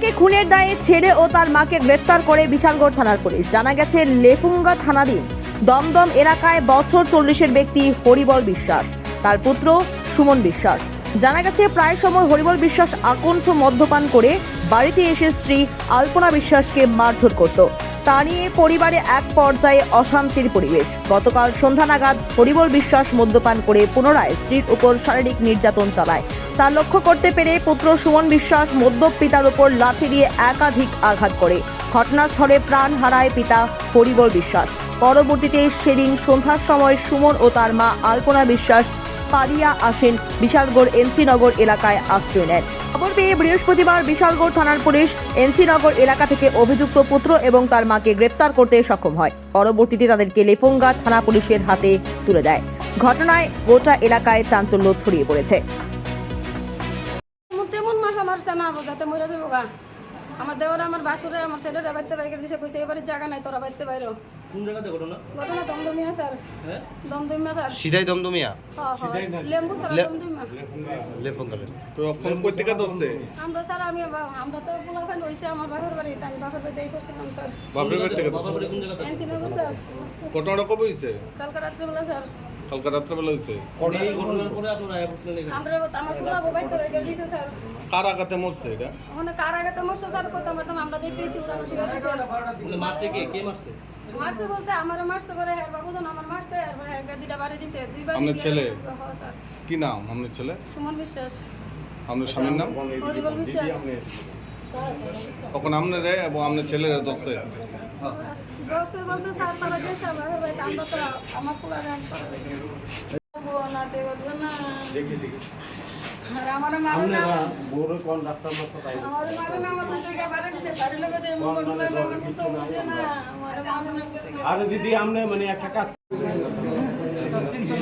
পিতাকে খুনের দায়ে ছেলে ও তার মাকে গ্রেফতার করে বিশালগড় থানার পুলিশ। জানা গেছে লেফুঙ্গা থানাধীন দমদম এলাকায় বছর 40-এর ব্যক্তি হরিবল বিশ্বাস, তার পুত্র সুমন বিশ্বাস। জানা গেছে প্রায় সময় হরিবল বিশ্বাস আকণ্ঠ মদ্যপান করে বাড়িতে এসে স্ত্রী আলপনা বিশ্বাসকে মারধর করত। তা নিয়ে পরিবারে এক পর্যায়ে অশান্তির পরিবেশ। গতকাল সন্ধ্যা নাগাদ হরিবল বিশ্বাস মদ্যপান করে পুনরায় স্ত্রীর উপর শারীরিক নির্যাতন চালায়। তা লক্ষ্য করতে পেরে পুত্র সুমন বিশ্বাস মদ্যপ পিতার উপর লাঠি দিয়ে একাধিক আঘাত করে ঘটনাস্থলে প্রাণ হারায় পিতা হরিবল বিশ্বাস। পরবর্তীতে সেদিন সন্ধ্যার সময় সুমন ও তার মা আলপনা বিশ্বাস পালিয়ে আসেন বিশালগড় এনসি নগর এলাকায় আশ্রয় নেন। খবর পেয়ে বৃহস্পতিবার বিশালগড় থানার পুলিশ এনসি নগর এলাকা থেকে অভিযুক্ত পুত্র এবং তার মাকে গ্রেফতার করতে সক্ষম হয়। পরবর্তীতে তাদেরকে লেফুঙ্গা থানা পুলিশের হাতে তুলে দেয়। ঘটনায় গোটা এলাকায় চাঞ্চল্য ছড়িয়ে পড়েছে। আমার দেওয়ার আমার বাসুরে আমার ছেলেরা বাইতে বাইরে দিছে, কইছে এবারে জায়গা নাই, তোরা বাইতে বাইরে। কোন জায়গাতে ঘটনা? ঘটনা দমদমিয়া স্যার। হ্যাঁ দমদমিয়া স্যার। সিধাই দমদমিয়া? হ্যাঁ লেম্বু স্যার দমদমিয়া। লেফুঙ্গালে। তো কোন পত্রিকা দছে? আমরা স্যার আমরা তো পোলাফান হইছে আমার বাপের বাড়ি, তাই বাপের বাড়িতেই করছিলাম স্যার। বাপের বাড়ি থেকে বাবার বাড়ি কোন জায়গাতে? এনসি নগর স্যার। ঘটনাটা কবে হইছে? কালকে রাত্রে বেলা স্যার। কালকে রাত্রে বেলা হইছে। এই ঘটনার পরে আপনারা আয়া পড়ছিলেন এখানে? আমরা আমার পোলা বাইতে বাইরে দিছে স্যার। কার আঘাতে মরছে এটা? ওখানে কার আগে তো মরছে স্যার, কইতাম পারতাম, আমরা দেখেছি উড়ানো শুরু হইছে। বলে মারছে কে মারছে? মারছে বলতে আমারও মারছে, পরে হ্যাঁ বাবুজন আমার মারছে, আর পরে হ্যাঁ দুইটা বাড়ি দিছে, দুই বাড়ি। আপনার ছেলে? হ্যাঁ স্যার। কি নাম আপনার ছেলে? সুমন বিশ্বাস। আপনার স্বামীর নাম? হরিবল বিশ্বাস। তখন আপনারে এবং আপনার ছেলেরা দছে? দর্শে বলতে স্যার তারা গেছে বাপের বাড়িতে, আমরা তো আমার পোলারে আমি করা গেছে নাতে করবো না। আর আমার মারে না আমার মারে না, আমার থেকে বাড়ি দিতে বাড়ি লোক যে মোগল লোক আমার তো বুঝে না, আমার মারে না। আরে দিদি আমনে মানে একটা কাজ চিন্তা